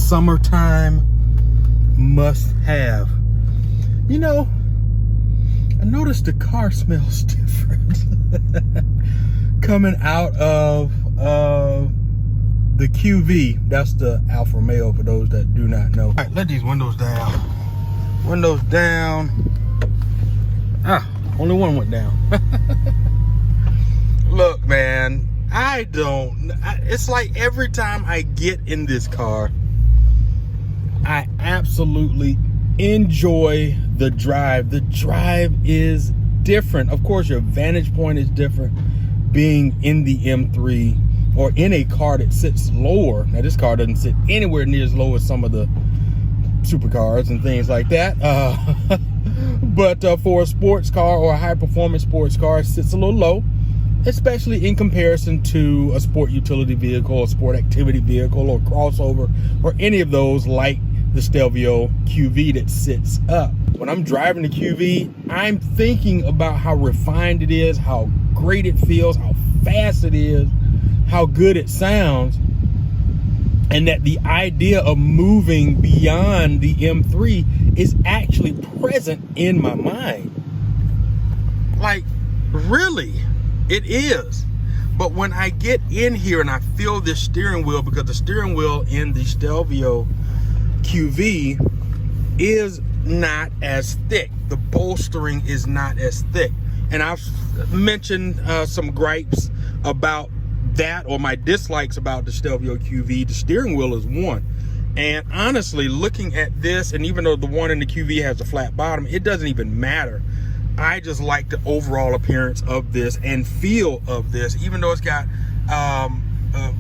summertime must have. You know, I noticed the car smells different coming out of the QV. That's the Alfa Romeo for those that do not know. All right, let these windows down. Windows down. Only one went down. Look, man, it's like every time I get in this car, I absolutely enjoy the drive. The drive is different. Of course, your vantage point is different being in the M3 or in a car that sits lower. Now, this car doesn't sit anywhere near as low as some of the supercars and things like that. But for a sports car or a high-performance sports car, it sits a little low, especially in comparison to a sport utility vehicle, a sport activity vehicle, or crossover, or any of those like the Stelvio QV that sits up. When I'm driving the QV, I'm thinking about how refined it is, how great it feels, how fast it is, how good it sounds, and that the idea of moving beyond the M3 is actually present in my mind. Like, really, it is. But when I get in here and I feel this steering wheel, because the steering wheel in the Stelvio QV is not as thick. The bolstering is not as thick. And I've mentioned some gripes about that, or my dislikes about the Stelvio QV. The steering wheel is one. And honestly, looking at this, and even though the one in the QV has a flat bottom, it doesn't even matter. I just like the overall appearance of this and feel of this, even though it's got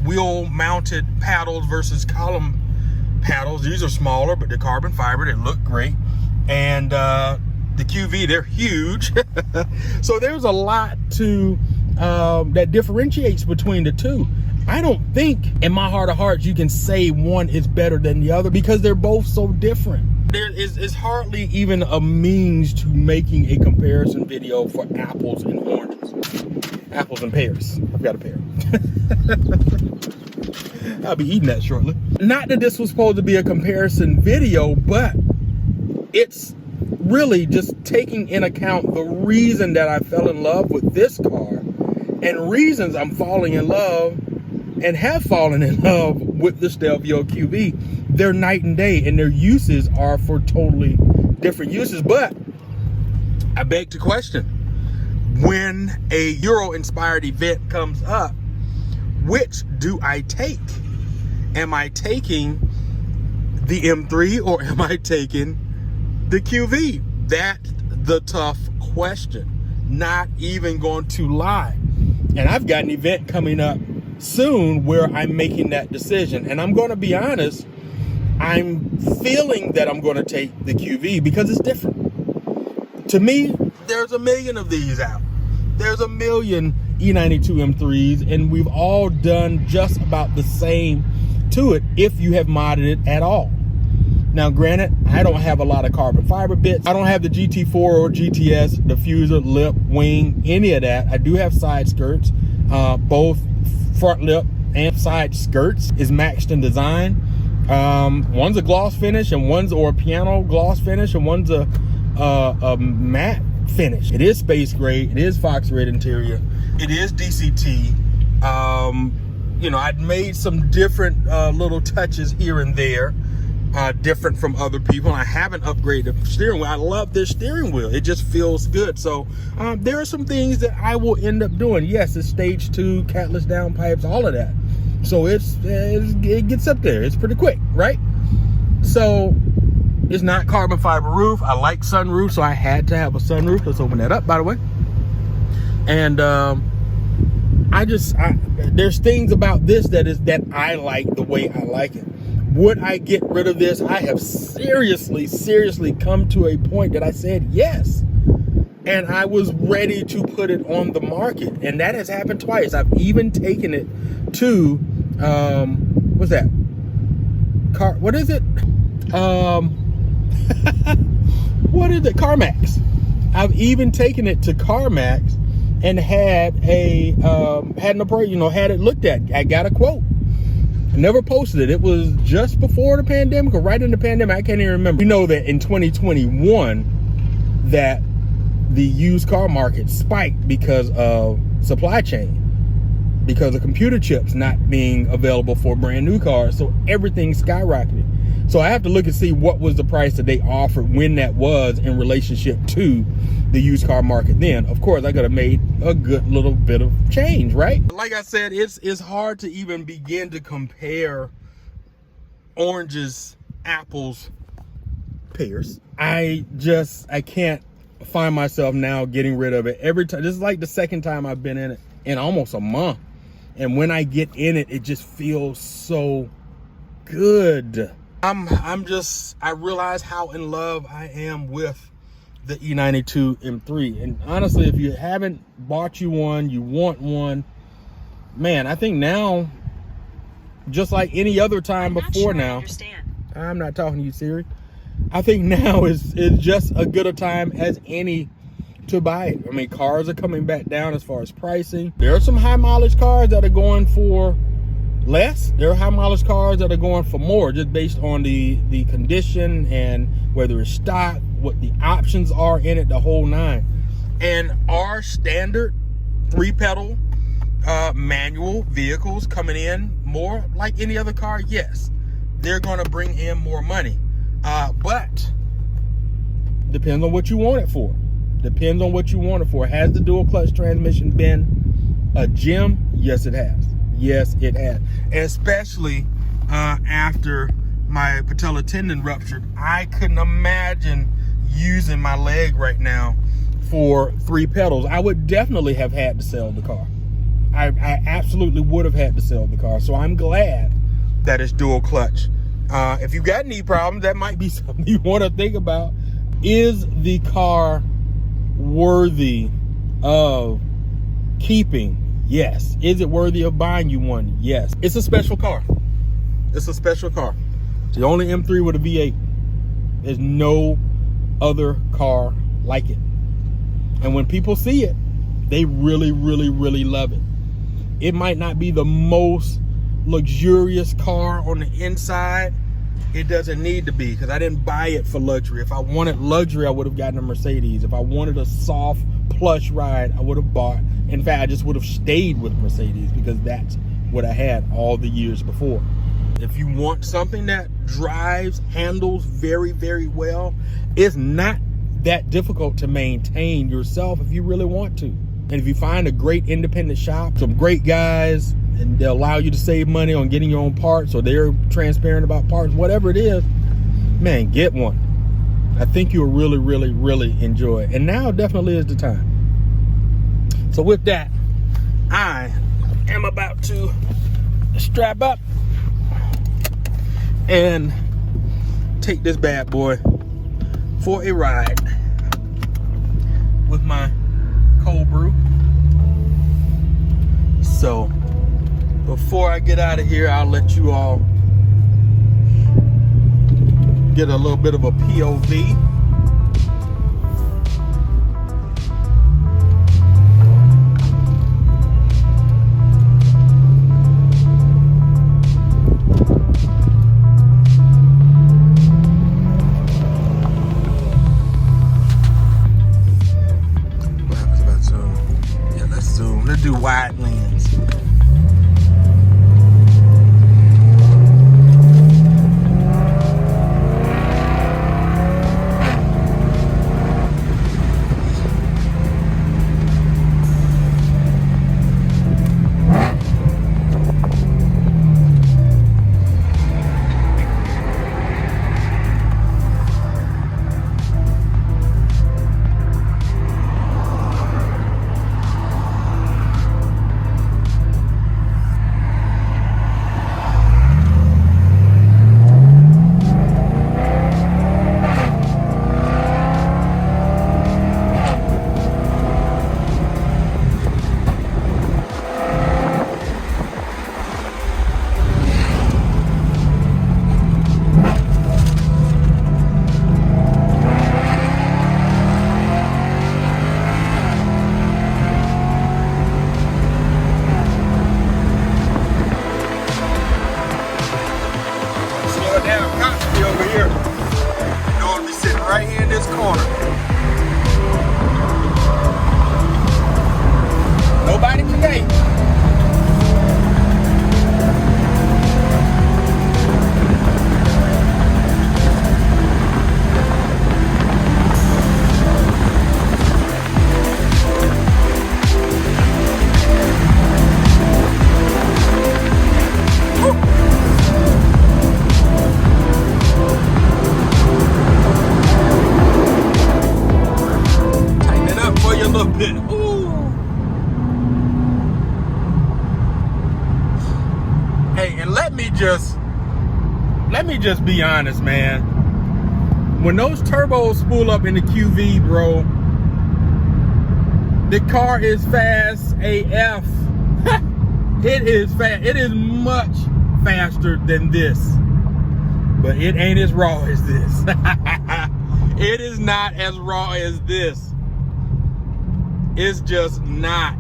wheel mounted paddles versus column paddles. These are smaller, but they're carbon fiber. They look great. And the QV, they're huge. So there's a lot to that differentiates between the two. I don't think in my heart of hearts you can say one is better than the other, because they're both so different. There is hardly even a means to making a comparison video for apples and oranges. Apples and pears. I've got a pear. I'll be eating that shortly. Not that this was supposed to be a comparison video, but it's really just taking in account the reason that I fell in love with this car and reasons I'm falling in love and have fallen in love with the Stelvio QV. They're night and day, and their uses are for totally different uses. But I beg to question, when a Euro-inspired event comes up, which do I take? Am I taking the M3 or am I taking the QV? That's the tough question. Not even going to lie. And I've got an event coming up soon where I'm making that decision. And I'm going to be honest, I'm feeling that I'm going to take the QV because it's different. To me, there's a million of these out. There's a million E92 M3s, and we've all done just about the same to it if you have modded it at all. Now, granted, I don't have a lot of carbon fiber bits. I don't have the GT4 or GTS, diffuser, lip, wing, any of that. I do have side skirts. Both front lip and side skirts is matched in design. One's a gloss finish, and one's a piano gloss finish, and one's a matte finish. It is space gray. It is Fox red interior. It is DCT. You know, I'd made some different little touches here and there, different from other people. I haven't upgraded the steering wheel. I love this steering wheel. It just feels good. So there are some things that I will end up doing. Yes, it's stage 2, catless downpipes, all of that. So it gets up there. It's pretty quick, right? So it's not carbon fiber roof. I like sunroof, so I had to have a sunroof. Let's open that up, by the way. And there's things about this that I like the way I like it. Would I get rid of this? I have seriously come to a point that I said yes. And I was ready to put it on the market. And that has happened twice. I've even taken it to, what's that? What is it? What is it? CarMax. I've even taken it to CarMax and had an appraisal, had it looked at. I got a quote. I never posted it. It was just before the pandemic or right in the pandemic. I can't even remember. You know that in 2021 that the used car market spiked because of supply chain, because of computer chips not being available for brand new cars. So everything skyrocketed. So I have to look and see what was the price that they offered when that was in relationship to the used car market then. Of course, I could have made a good little bit of change, right? Like I said, it's hard to even begin to compare oranges, apples, pears. I can't find myself now getting rid of it every time. This is like the second time I've been in it in almost a month. And when I get in it, it just feels so good. I realize how in love I am with the E92 M3. And honestly, if you haven't bought you one, you want one, man, I think now, just like any other time before now, I'm not talking to you, Siri. I think now is just as good a time as any to buy it. I mean, cars are coming back down as far as pricing. There are some high mileage cars that are going for less. There are high mileage cars that are going for more, just based on the condition and whether it's stock, what the options are in it, the whole nine. And our standard 3-pedal manual vehicles coming in more like any other car, yes, they're going to bring in more money, but depends on what you want it for. Depends on what you want it for. Has the dual clutch transmission been a gem? Yes, it has. Yes, it has. Especially after my patella tendon ruptured, I couldn't imagine using my leg right now for 3 pedals. I would definitely have had to sell the car. I absolutely would have had to sell the car. So I'm glad that it's dual clutch. If you've got knee problems, that might be something you want to think about. Is the car worthy of keeping? Yes. Is it worthy of buying you one? Yes. It's a special car. It's a special car. It's the only M3 with a V8. There's no other car like it. And when people see it, they really, really, really love it. It might not be the most luxurious car on the inside. It doesn't need to be, because I didn't buy it for luxury. If I wanted luxury, I would have gotten a Mercedes. If I wanted a soft, plush ride, I would have bought. In fact, I just would have stayed with Mercedes, because that's what I had all the years before. If you want something that drives, handles very, very well, it's not that difficult to maintain yourself if you really want to. And if you find a great independent shop, some great guys, and they'll allow you to save money on getting your own parts, or they're transparent about parts, whatever it is, man, get one. I think you'll really, really, really enjoy it. And now definitely is the time. So with that, I am about to strap up and take this bad boy for a ride with my cold brew. So before I get out of here, I'll let you all get a little bit of a POV. Let's do wide lens. just be honest, man. When those turbos spool up in the QV, bro, the car is fast AF. It is fast. It is much faster than this, but it ain't as raw as this. It is not as raw as this. It's just not.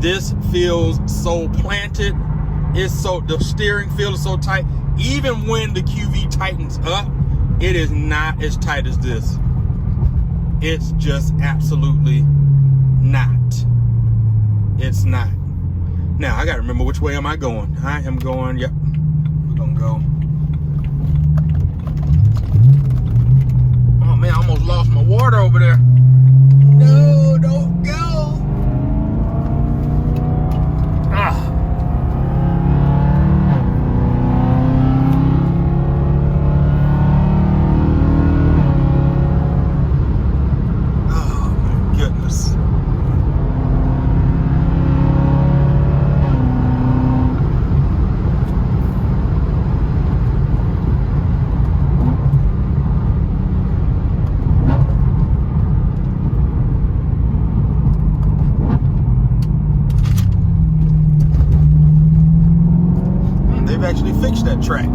This feels so planted. The steering feels so tight. Even when the QV tightens up, it is not as tight as this. It's just absolutely not. It's not. Now, I gotta remember which way am I going. I am going, yep, we're gonna go. Oh man, I almost lost my water over there. No, don't go. Ah. Actually fixed that track.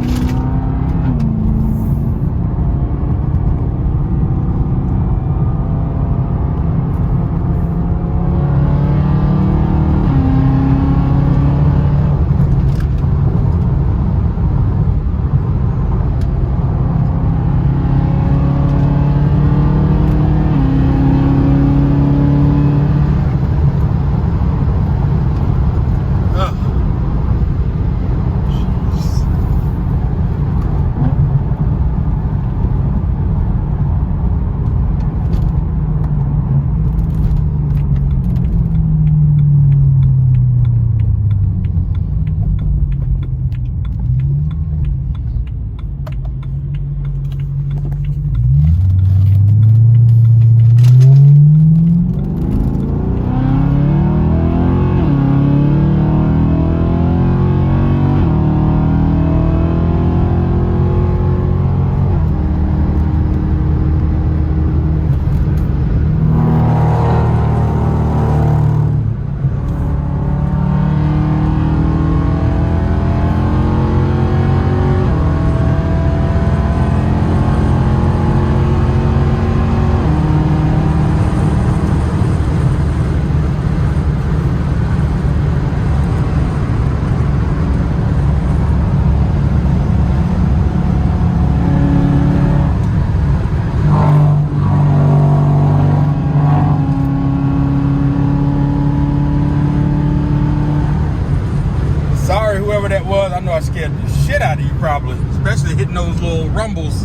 That was, I know I scared the shit out of you probably, especially hitting those little rumbles.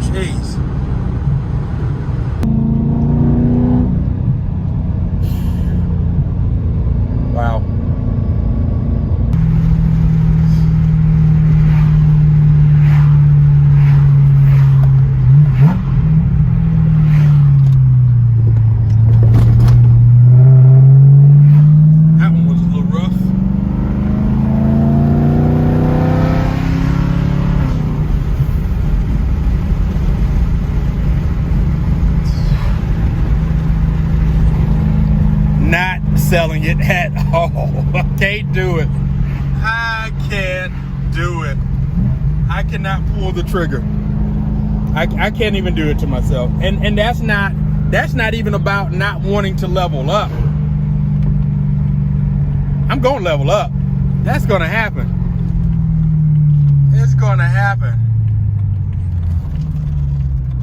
Jeez. Wow. Selling it at all. I can't do it. I can't do it. I cannot pull the trigger. I can't even do it to myself. And that's not even about not wanting to level up. I'm gonna level up. That's gonna happen. It's gonna happen.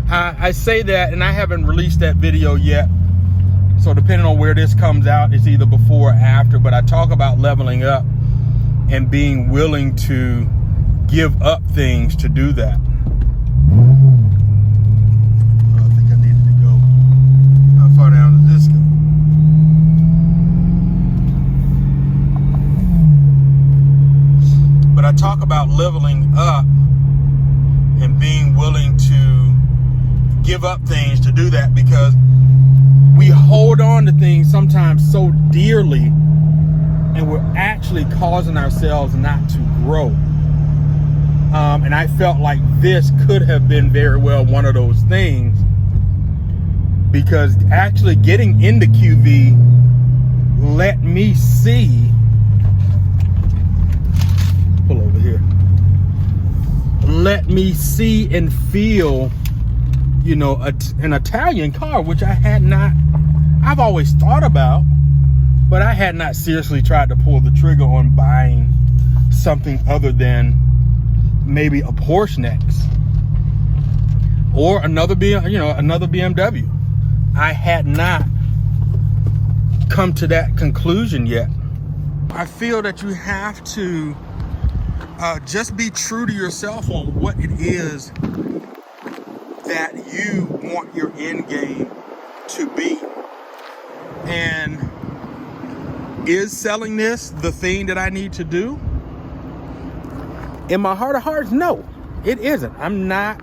I say that, and I haven't released that video yet. So depending on where this comes out, it's either before or after, but I talk about leveling up and being willing to give up things to do that. I think I needed to go. How far down does this go? But I talk about leveling up and being willing to give up things to do that, because we hold on to things sometimes so dearly, and we're actually causing ourselves not to grow. And I felt like this could have been very well one of those things, because actually getting into QV let me see, pull over here, let me see and feel, you know, an Italian car, which I had not, I've always thought about, but I had not seriously tried to pull the trigger on buying something other than maybe a Porsche next, or another BMW. I had not come to that conclusion yet. I feel that you have to just be true to yourself on what it is that you want your end game to be. And is selling this the thing that I need to do? In my heart of hearts, no, it isn't. I'm not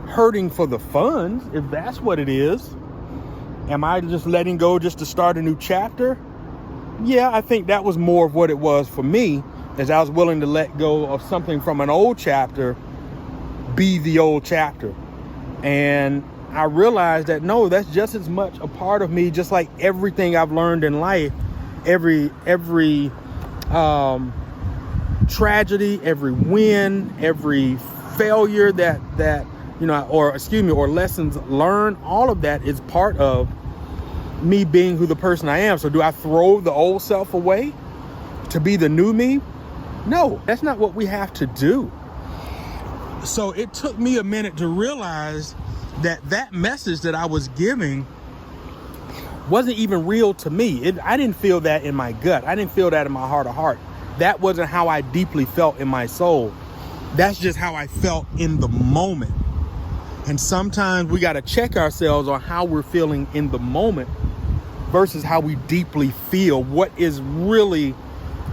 hurting for the funds, if that's what it is. Am I just letting go just to start a new chapter? Yeah, I think that was more of what it was for me, as I was willing to let go of something from an old chapter, be the old chapter. And I realized that no, that's just as much a part of me, just like everything I've learned in life, every tragedy, every win, every failure that you know, or lessons learned, all of that is part of me being who the person I am. So do I throw the old self away to be the new me? No, that's not what we have to do. So it took me a minute to realize that that message that I was giving wasn't even real to me. I didn't feel that in my gut. I didn't feel that in my heart of heart. That wasn't how I deeply felt in my soul. That's just how I felt in the moment. And sometimes we got to check ourselves on how we're feeling in the moment versus how we deeply feel, what is really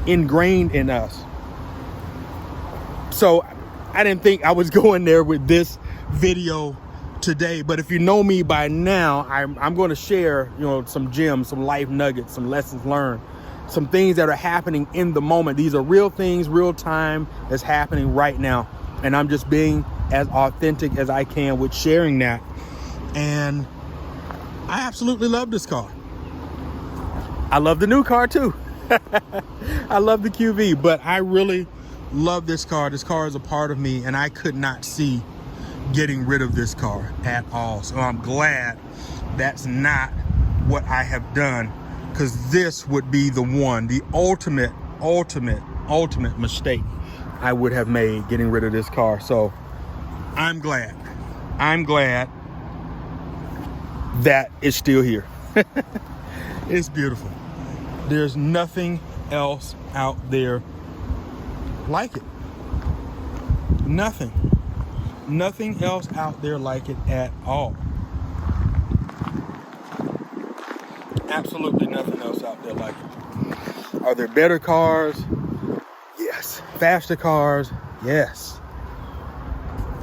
ingrained in us. So I didn't think I was going there with this video today, but if you know me by now, I'm going to share, you know, some gems, some life nuggets, some lessons learned, some things that are happening in the moment. These are real things, real time that's happening right now. And I'm just being as authentic as I can with sharing that. And I absolutely love this car. I love the new car too. I love the QV, but I really love this car. This car is a part of me, and I could not see getting rid of this car at all. So I'm glad that's not what I have done, because this would be the one, the ultimate mistake I would have made, getting rid of this car. So I'm glad that it's still here. It's beautiful. There's nothing else out there like it. Nothing else out there like it at all. Absolutely nothing else out there like it. Are there better cars? Yes. Faster cars? Yes.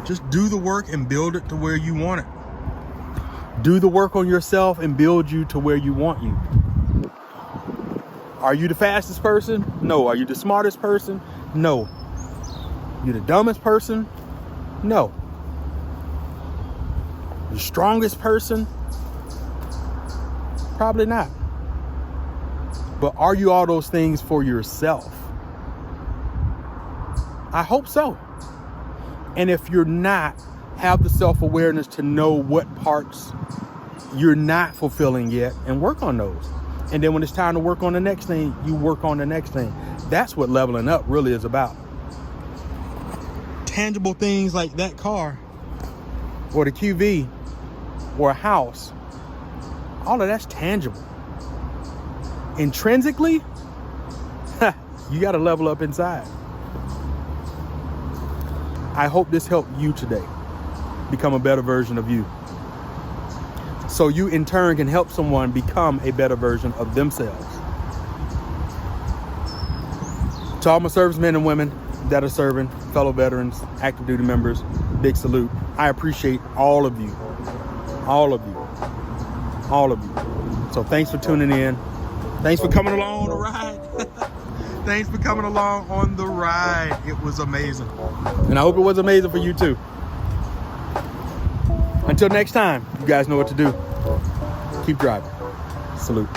Just do the work and build it to where you want it. Do the work on yourself and build you to where you want you. Are you the fastest person? No. Are you the smartest person? No. You the dumbest person? No. The strongest person? Probably not. But are you all those things for yourself? I hope so. And if you're not, have the self-awareness to know what parts you're not fulfilling yet and work on those. And then when it's time to work on the next thing, you work on the next thing. That's what leveling up really is about. Tangible things like that car, or the QV, or a house, all of that's tangible. Intrinsically, you got to level up inside. I hope this helped you today become a better version of you, so you in turn can help someone become a better version of themselves. To all my servicemen and women that are serving, fellow veterans, active duty members, big salute. I appreciate all of you. All of you. All of you. So thanks for tuning in. Thanks for coming along on the ride. Thanks for coming along on the ride. It was amazing. And I hope it was amazing for you too. Until next time, you guys know what to do. Keep driving. Salute.